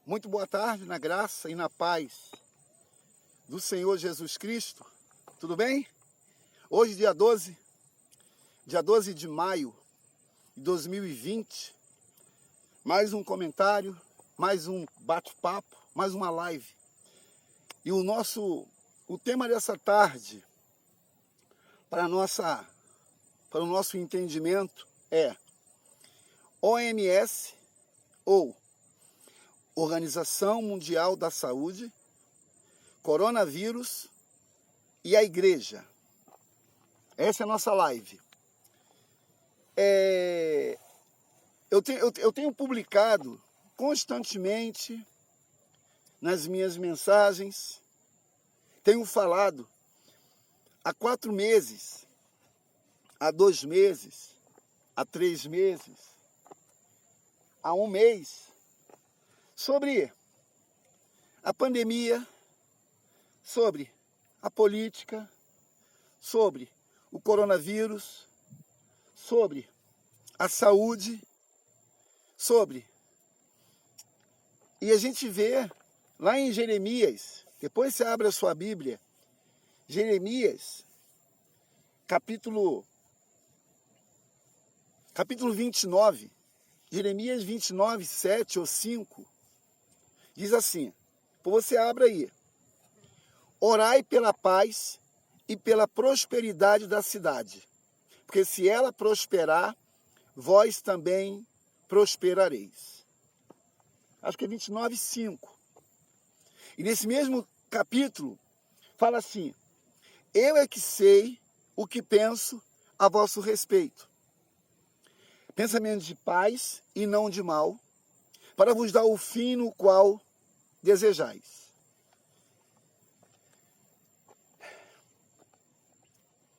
Muito boa tarde, na graça e na paz do Senhor Jesus Cristo. Tudo bem? Hoje, dia 12 de maio de 2020, mais um comentário, mais um bate-papo, mais uma live. E o tema dessa tarde, para o nosso entendimento, é OMS, ou Organização Mundial da Saúde, coronavírus e a igreja. Essa é a nossa live. Eu tenho publicado constantemente nas minhas mensagens, tenho falado há 4 meses, há 2 meses, há 3 meses, há 1 mês, sobre a pandemia, sobre a política, sobre o coronavírus, sobre a saúde, E a gente vê lá em Jeremias, depois você abre a sua Bíblia, Jeremias, capítulo 29, Jeremias 29, 7 ou 5, diz assim, você abre aí, orai pela paz e pela prosperidade da cidade, porque se ela prosperar, vós também prosperareis. Acho que é 29, 5. E nesse mesmo capítulo, fala assim, eu é que sei o que penso a vosso respeito. Pensamentos de paz e não de mal, para vos dar o fim no qual desejais.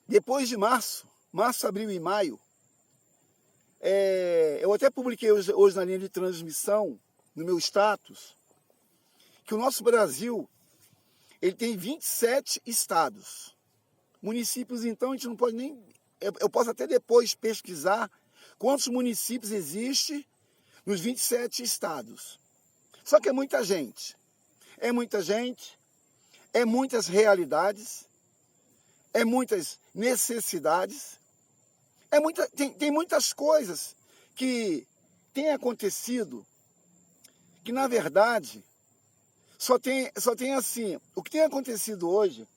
Depois de março, abril e maio, eu até publiquei hoje na linha de transmissão, no meu status, que o nosso Brasil, ele tem 27 estados. Municípios, então, a gente não pode nem... Eu posso até depois pesquisar quantos municípios existem nos 27 estados. Só que é muita gente. É muitas realidades, é muitas necessidades, tem muitas coisas que têm acontecido, que na verdade só tem assim, o que tem acontecido hoje,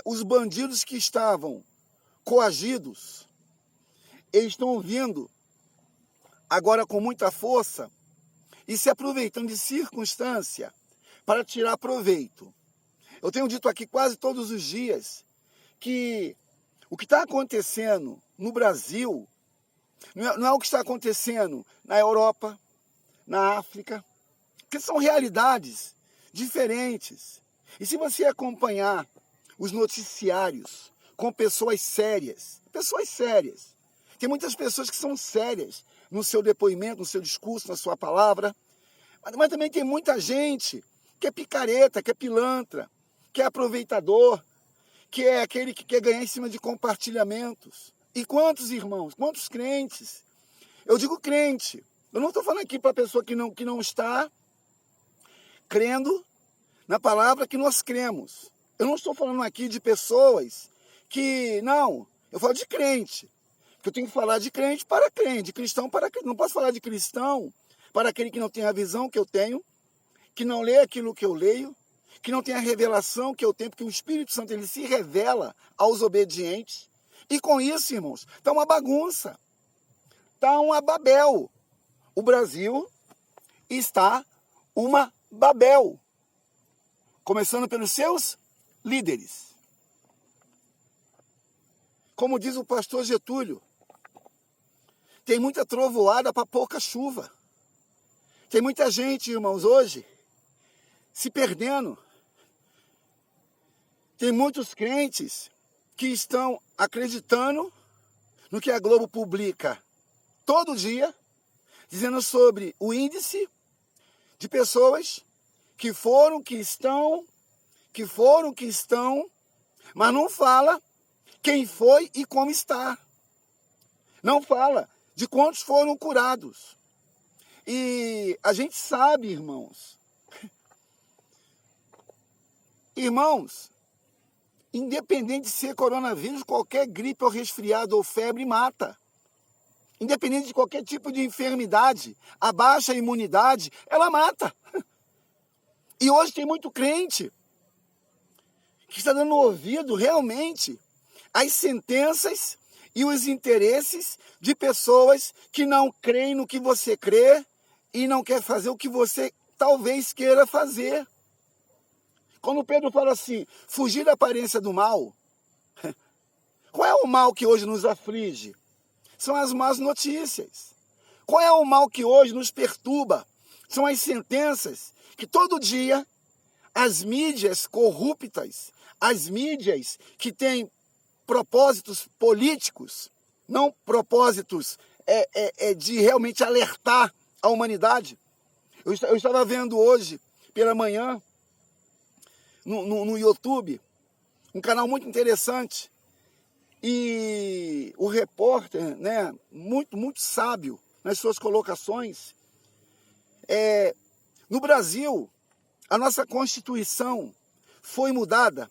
os bandidos que estavam coagidos, eles estão vindo agora com muita força e se aproveitando de circunstância para tirar proveito. Eu tenho dito aqui quase todos os dias que o que está acontecendo no Brasil não é o que está acontecendo na Europa, na África, que são realidades diferentes. E se você acompanhar os noticiários com pessoas sérias, tem muitas pessoas que são sérias no seu depoimento, no seu discurso, na sua palavra, mas também tem muita gente que é picareta, que é pilantra, que é aproveitador, que é aquele que quer ganhar em cima de compartilhamentos. E quantos irmãos, quantos crentes? Eu digo crente, eu não estou falando aqui para a pessoa que não está crendo na palavra que nós cremos. Eu não estou falando aqui de pessoas que, não, eu falo de crente. Porque eu tenho que falar de crente para crente, de cristão para crente. Não posso falar de cristão para aquele que não tem a visão que eu tenho, que não lê aquilo que eu leio, que não tem a revelação que eu tenho, porque o Espírito Santo ele se revela aos obedientes. E com isso, irmãos, está uma bagunça, está uma Babel. O Brasil está uma Babel, começando pelos seus líderes. Como diz o pastor Getúlio, tem muita trovoada para pouca chuva. Tem muita gente, irmãos, hoje, se perdendo. Tem muitos crentes que estão acreditando no que a Globo publica todo dia, dizendo sobre o índice de pessoas que foram, que estão, mas não fala quem foi e como está. Não fala de quantos foram curados. E a gente sabe, irmãos, independente de ser coronavírus, qualquer gripe ou resfriado ou febre mata. Independente de qualquer tipo de enfermidade, a baixa imunidade, ela mata. E hoje tem muito crente que está dando ouvido realmente às sentenças e os interesses de pessoas que não creem no que você crê e não quer fazer o que você talvez queira fazer. Quando Pedro fala assim, fugir da aparência do mal, qual é o mal que hoje nos aflige? São as más notícias. Qual é o mal que hoje nos perturba? São as sentenças que todo dia as mídias corruptas, as mídias que têm propósitos políticos, não propósitos de realmente alertar a humanidade. Eu estava vendo hoje, pela manhã, no YouTube, um canal muito interessante, e o repórter, né, muito sábio nas suas colocações. No Brasil, a nossa Constituição foi mudada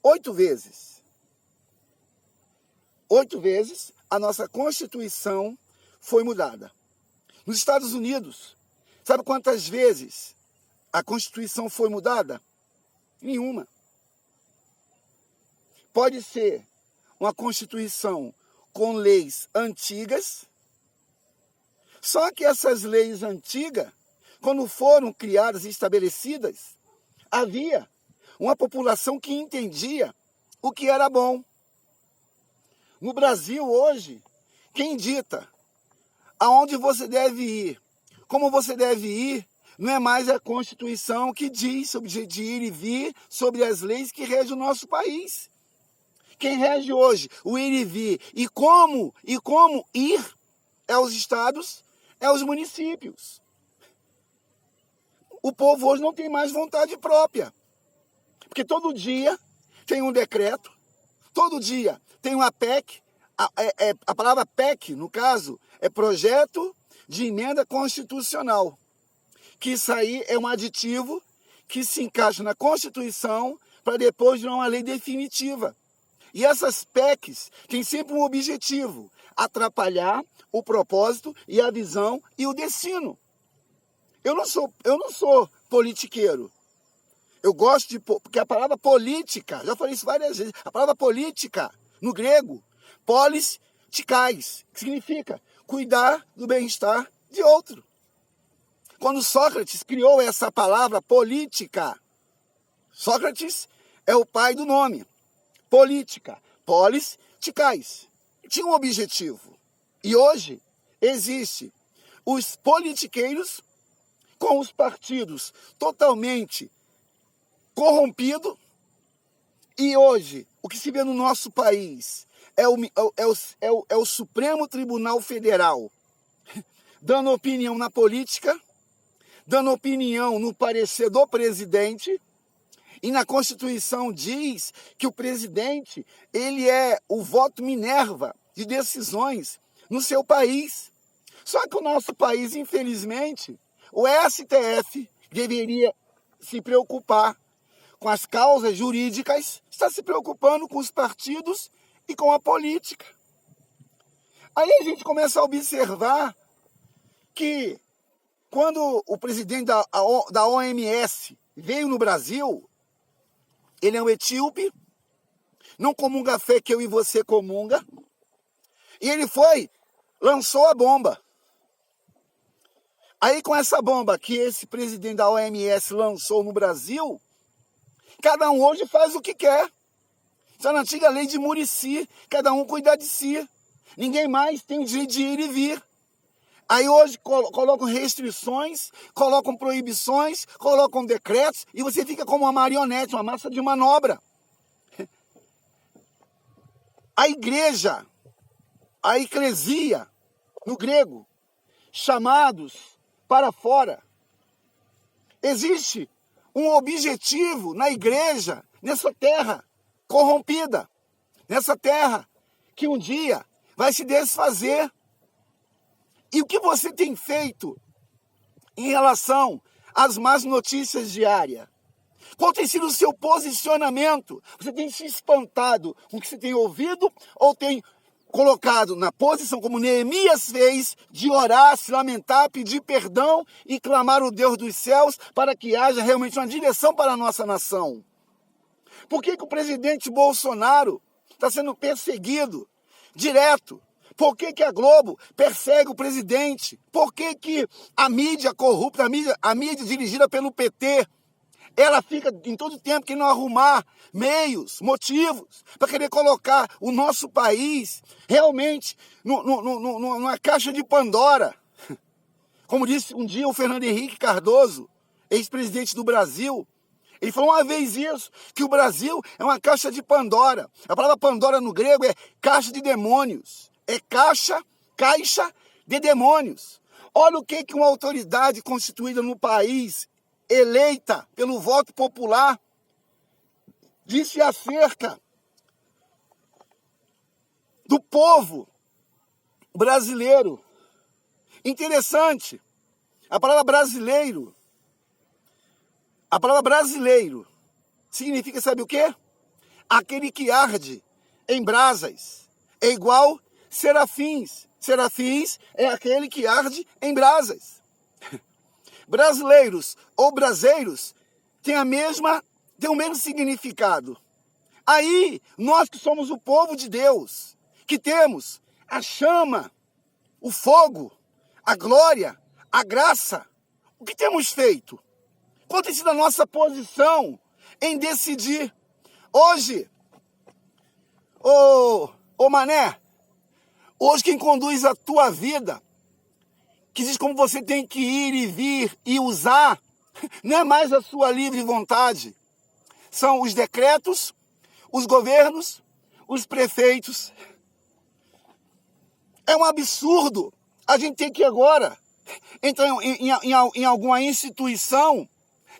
8 vezes. 8 vezes a nossa Constituição foi mudada. Nos Estados Unidos, sabe quantas vezes a Constituição foi mudada? Nenhuma. Pode ser uma Constituição com leis antigas, só que essas leis antigas, quando foram criadas e estabelecidas, havia uma população que entendia o que era bom. No Brasil hoje, quem dita aonde você deve ir, como você deve ir, não é mais a Constituição que diz sobre de ir e vir, sobre as leis que regem o nosso país. Quem rege hoje o ir e vir e como ir é os estados, é os municípios. O povo hoje não tem mais vontade própria. Porque todo dia tem um decreto, todo dia tem uma PEC, a palavra PEC, no caso, é projeto de emenda constitucional. Que isso aí é um aditivo que se encaixa na Constituição para depois virar uma lei definitiva. E essas PECs têm sempre um objetivo: atrapalhar o propósito e a visão e o destino. Eu não sou politiqueiro. Eu gosto porque a palavra política, já falei isso várias vezes, a palavra política, no grego, polis tikais, que significa cuidar do bem-estar de outro. Quando Sócrates criou essa palavra política, Sócrates é o pai do nome. Política, polis tikais. Tinha um objetivo. E hoje existe os politiqueiros com os partidos totalmente corrompidos. E hoje, o que se vê no nosso país é o Supremo Tribunal Federal dando opinião na política, dando opinião no parecer do presidente. E na Constituição diz que o presidente, ele é o voto Minerva de decisões no seu país. Só que o nosso país, infelizmente, o STF deveria se preocupar com as causas jurídicas, está se preocupando com os partidos e com a política. Aí a gente começa a observar que quando o presidente da OMS veio no Brasil, ele é um etíope, não comunga a fé que eu e você comunga, e ele lançou a bomba. Aí com essa bomba que esse presidente da OMS lançou no Brasil, cada um hoje faz o que quer. Está na antiga lei de Muricy, cada um cuida de si. Ninguém mais tem o direito de ir e vir. Aí hoje colocam restrições, colocam proibições, colocam decretos, e você fica como uma marionete, uma massa de manobra. A igreja, a eclesia, no grego, chamados para fora. Existe um objetivo na igreja, nessa terra corrompida, nessa terra que um dia vai se desfazer. E o que você tem feito em relação às más notícias diárias? Qual tem sido o seu posicionamento? Você tem se espantado com o que você tem ouvido ou tem colocado na posição, como Neemias fez, de orar, se lamentar, pedir perdão e clamar o Deus dos céus para que haja realmente uma direção para a nossa nação? Por que o presidente Bolsonaro está sendo perseguido direto? Por que a Globo persegue o presidente? Por que a mídia corrupta, a mídia dirigida pelo PT, ela fica em todo tempo querendo arrumar meios, motivos, para querer colocar o nosso país realmente numa caixa de Pandora? Como disse um dia o Fernando Henrique Cardoso, ex-presidente do Brasil, ele falou uma vez isso, que o Brasil é uma caixa de Pandora. A palavra Pandora no grego é caixa de demônios. É caixa de demônios. Olha o que uma autoridade constituída no país, eleita pelo voto popular, disse acerca do povo brasileiro. Interessante, a palavra brasileiro significa, sabe o quê? Aquele que arde em brasas. É igual serafins. Serafins é aquele que arde em brasas. Brasileiros ou braseiros tem o mesmo significado. Aí, nós que somos o povo de Deus, que temos a chama, o fogo, a glória, a graça, o que temos feito? Qual tem sido a nossa posição em decidir? Hoje, Mané, hoje quem conduz a tua vida, que diz como você tem que ir e vir e usar, não é mais a sua livre vontade. São os decretos, os governos, os prefeitos. É um absurdo. A gente tem que agora entrar em alguma instituição,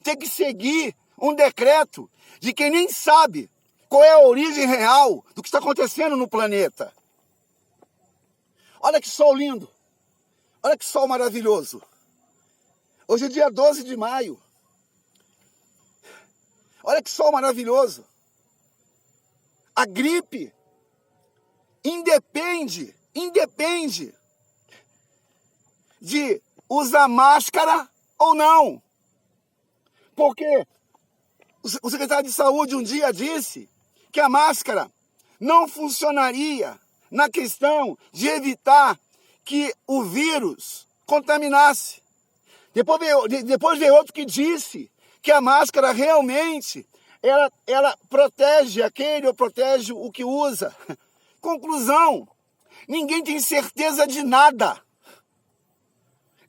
ter que seguir um decreto de quem nem sabe qual é a origem real do que está acontecendo no planeta. Olha que sol lindo. Olha que sol maravilhoso. Hoje é dia 12 de maio. Olha que sol maravilhoso. A gripe independe de usar máscara ou não. Porque o secretário de saúde um dia disse que a máscara não funcionaria na questão de evitar que o vírus contaminasse. Depois veio outro que disse que a máscara realmente ela protege aquele ou protege o que usa. Conclusão, ninguém tem certeza de nada.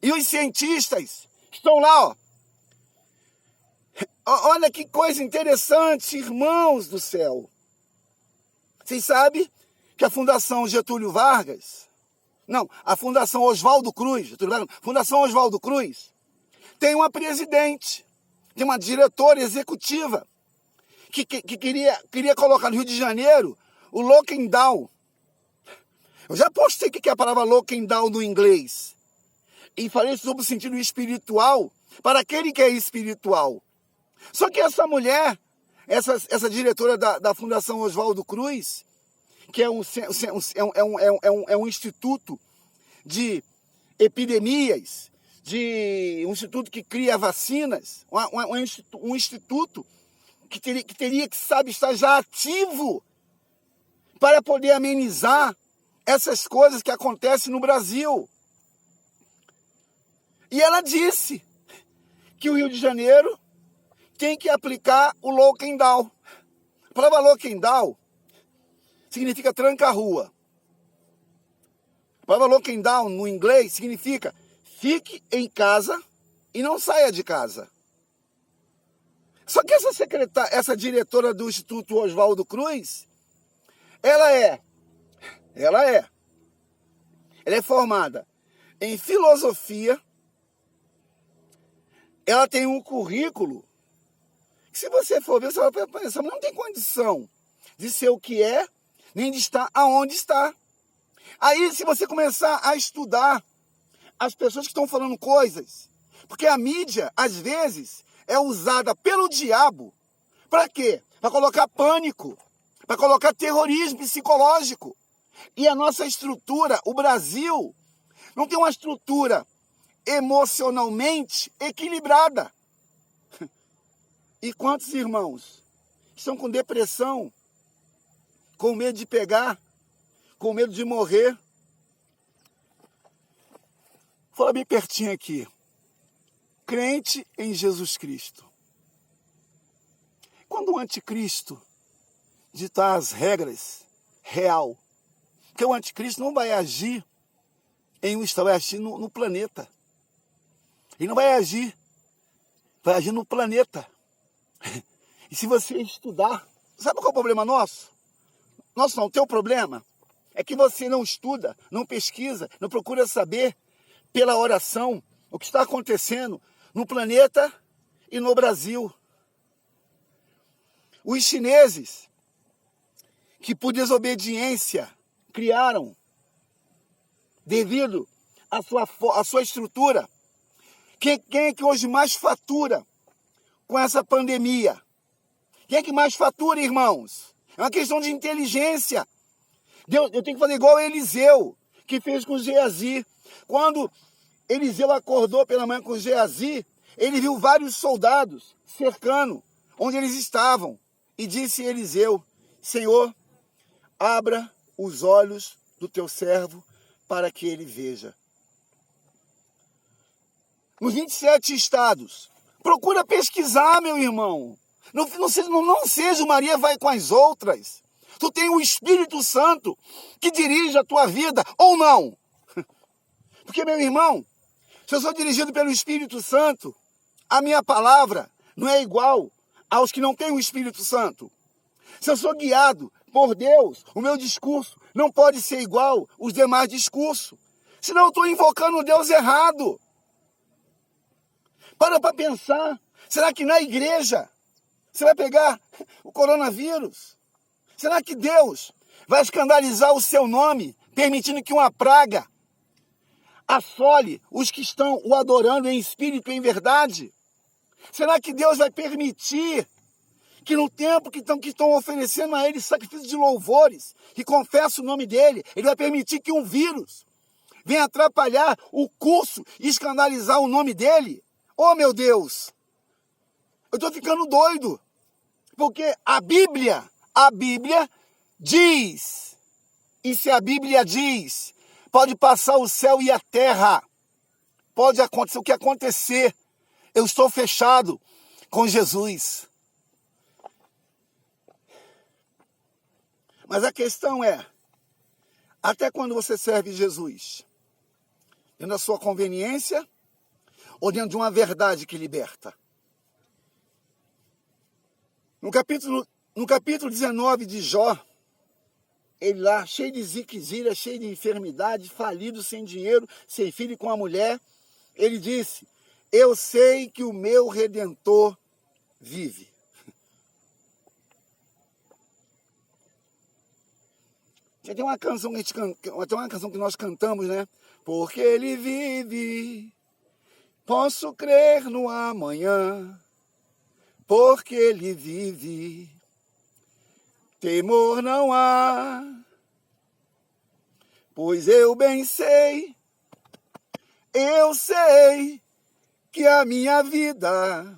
E os cientistas estão lá, ó. Olha que coisa interessante, irmãos do céu. Vocês sabem que a Fundação Getúlio Vargas, a Fundação Oswaldo Cruz, Fundação Oswaldo Cruz, tem uma presidente, tem uma diretora executiva que queria colocar no Rio de Janeiro o lockdown. Eu já postei o que é a palavra lockdown no inglês. E falei sobre o sentido espiritual para aquele que é espiritual. Só que essa mulher, essa diretora da Fundação Oswaldo Cruz, que é um instituto de epidemias, um instituto que cria vacinas, um instituto que teria que, estar já ativo para poder amenizar essas coisas que acontecem no Brasil. E ela disse que o Rio de Janeiro tem que aplicar o lockdown. A palavra lockdown significa tranca-rua. A palavra lockdown no inglês significa fique em casa e não saia de casa. Só que essa diretora do Instituto Oswaldo Cruz, ela é formada em filosofia. Ela tem um currículo que, se você for ver, você vai pensar, não tem condição de ser o que é, nem de estar aonde está. Aí, se você começar a estudar as pessoas que estão falando coisas Porque a mídia, às vezes, é usada pelo diabo. Para quê? Para colocar pânico, para colocar terrorismo psicológico. E a nossa estrutura, o Brasil, não tem uma estrutura emocionalmente equilibrada. E quantos irmãos estão com depressão, com medo de pegar, com medo de morrer? Fala bem pertinho aqui. Crente em Jesus Cristo. Quando o anticristo ditar as regras real, porque o anticristo não vai agir em um estado, vai agir no planeta. Ele não vai agir no planeta. E se você estudar, sabe qual é o problema nosso? Nosso não, o teu problema é que você não estuda, não pesquisa, não procura saber pela oração o que está acontecendo no planeta e no Brasil. Os chineses, que por desobediência criaram, devido à sua estrutura, quem é que hoje mais fatura com essa pandemia? Quem é que mais fatura, irmãos? É uma questão de inteligência. Eu tenho que fazer igual a Eliseu, que fez com Geazi. Quando Eliseu acordou pela manhã com Geazi, ele viu vários soldados cercando onde eles estavam. E disse Eliseu: Senhor, abra os olhos do teu servo para que ele veja. Nos 27 estados, procura pesquisar, meu irmão. Não seja Maria vai com as outras. Tu tem o Espírito Santo que dirige a tua vida, ou não? Porque, meu irmão, se eu sou dirigido pelo Espírito Santo, a minha palavra não é igual aos que não têm o Espírito Santo. Se eu sou guiado por Deus, o meu discurso não pode ser igual aos demais discursos. Senão eu estou invocando o Deus errado. Para pensar, será que na igreja você vai pegar o coronavírus? Será que Deus vai escandalizar o seu nome, permitindo que uma praga assole os que estão o adorando em espírito e em verdade? Será que Deus vai permitir que no tempo que estão oferecendo a Ele sacrifício de louvores, que confessa o nome dEle, Ele vai permitir que um vírus venha atrapalhar o curso e escandalizar o nome dEle? Oh, meu Deus! Eu estou ficando doido, porque a Bíblia diz, e se a Bíblia diz, pode passar o céu e a terra, pode acontecer o que acontecer, eu estou fechado com Jesus. Mas a questão é, até quando você serve Jesus? Dentro da sua conveniência ou dentro de uma verdade que liberta? No capítulo 19 de Jó, ele lá, cheio de ziquezira, cheio de enfermidade, falido, sem dinheiro, sem filho e com a mulher, ele disse: eu sei que o meu Redentor vive. Tem uma canção que nós cantamos, né? Porque ele vive, posso crer no amanhã. Porque ele vive, temor não há. Pois eu bem sei, eu sei que a minha vida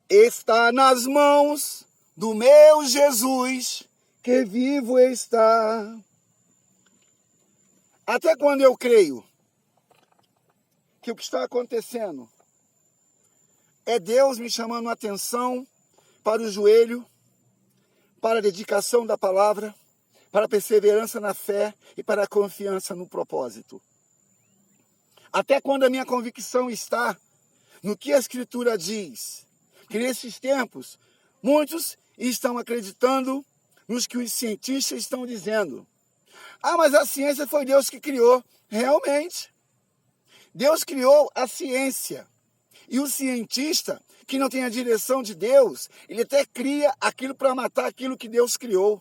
está nas mãos do meu Jesus, que vivo está. Até quando eu creio que o que está acontecendo é Deus me chamando a atenção para o joelho, para a dedicação da palavra, para a perseverança na fé e para a confiança no propósito. Até quando a minha convicção está no que a Escritura diz, que nesses tempos muitos estão acreditando nos que os cientistas estão dizendo. Ah, mas a ciência foi Deus que criou. Realmente, Deus criou a ciência. E o cientista, que não tem a direção de Deus, ele até cria aquilo para matar aquilo que Deus criou.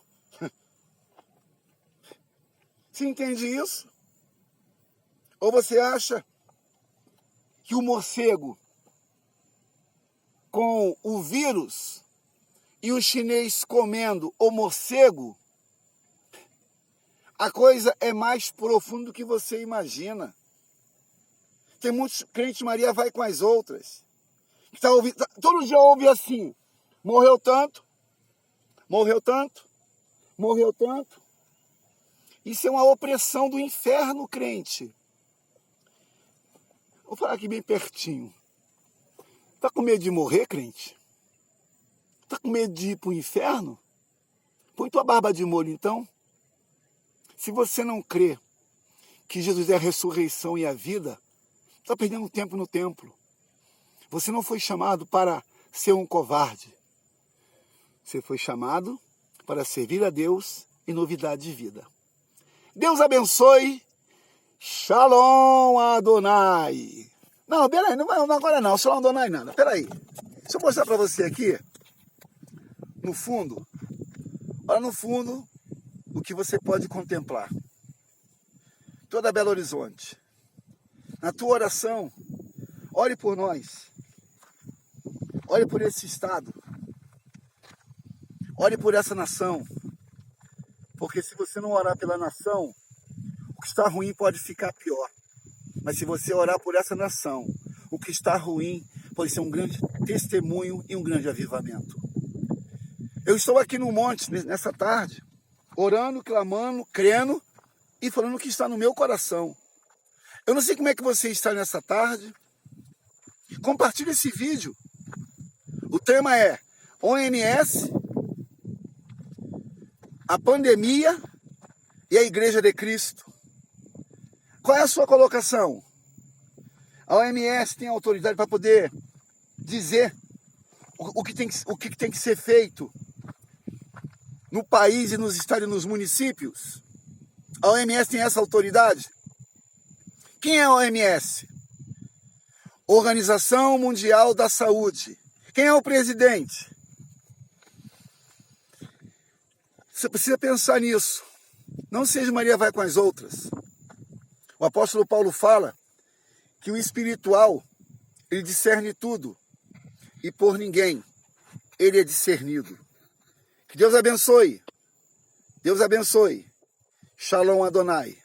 Você entende isso? Ou você acha que o morcego com o vírus e o chinês comendo o morcego, a coisa é mais profunda do que você imagina. Tem muitos crentes, Maria vai com as outras. Tá ouvindo, todo dia ouve assim, morreu tanto, morreu tanto, morreu tanto. Isso é uma opressão do inferno, crente. Vou falar aqui bem pertinho. Tá com medo de morrer, crente? Tá com medo de ir para o inferno? Põe tua barba de molho, então. Se você não crê que Jesus é a ressurreição e a vida, está perdendo tempo no templo. Você não foi chamado para ser um covarde. Você foi chamado para servir a Deus em novidade de vida. Deus abençoe. Shalom Adonai. Não, peraí, não, agora não, Shalom Adonai nada. Peraí. Deixa eu mostrar para você aqui. No fundo. Olha no fundo o que você pode contemplar. Toda Belo Horizonte. Na tua oração, ore por nós. Ore por esse estado. Ore por essa nação. Porque se você não orar pela nação, o que está ruim pode ficar pior. Mas se você orar por essa nação, o que está ruim pode ser um grande testemunho e um grande avivamento. Eu estou aqui no monte nessa tarde, orando, clamando, crendo e falando o que está no meu coração. Eu não sei como é que você está nessa tarde. Compartilhe esse vídeo. O tema é OMS, a pandemia e a Igreja de Cristo. Qual é a sua colocação? A OMS tem autoridade para poder dizer o que tem que ser feito no país e nos estados e nos municípios? A OMS tem essa autoridade? Quem é a OMS? Organização Mundial da Saúde. Quem é o presidente? Você precisa pensar nisso. Não seja Maria vai com as outras. O apóstolo Paulo fala que o espiritual, ele discerne tudo. E por ninguém ele é discernido. Que Deus abençoe. Deus abençoe. Shalom Adonai.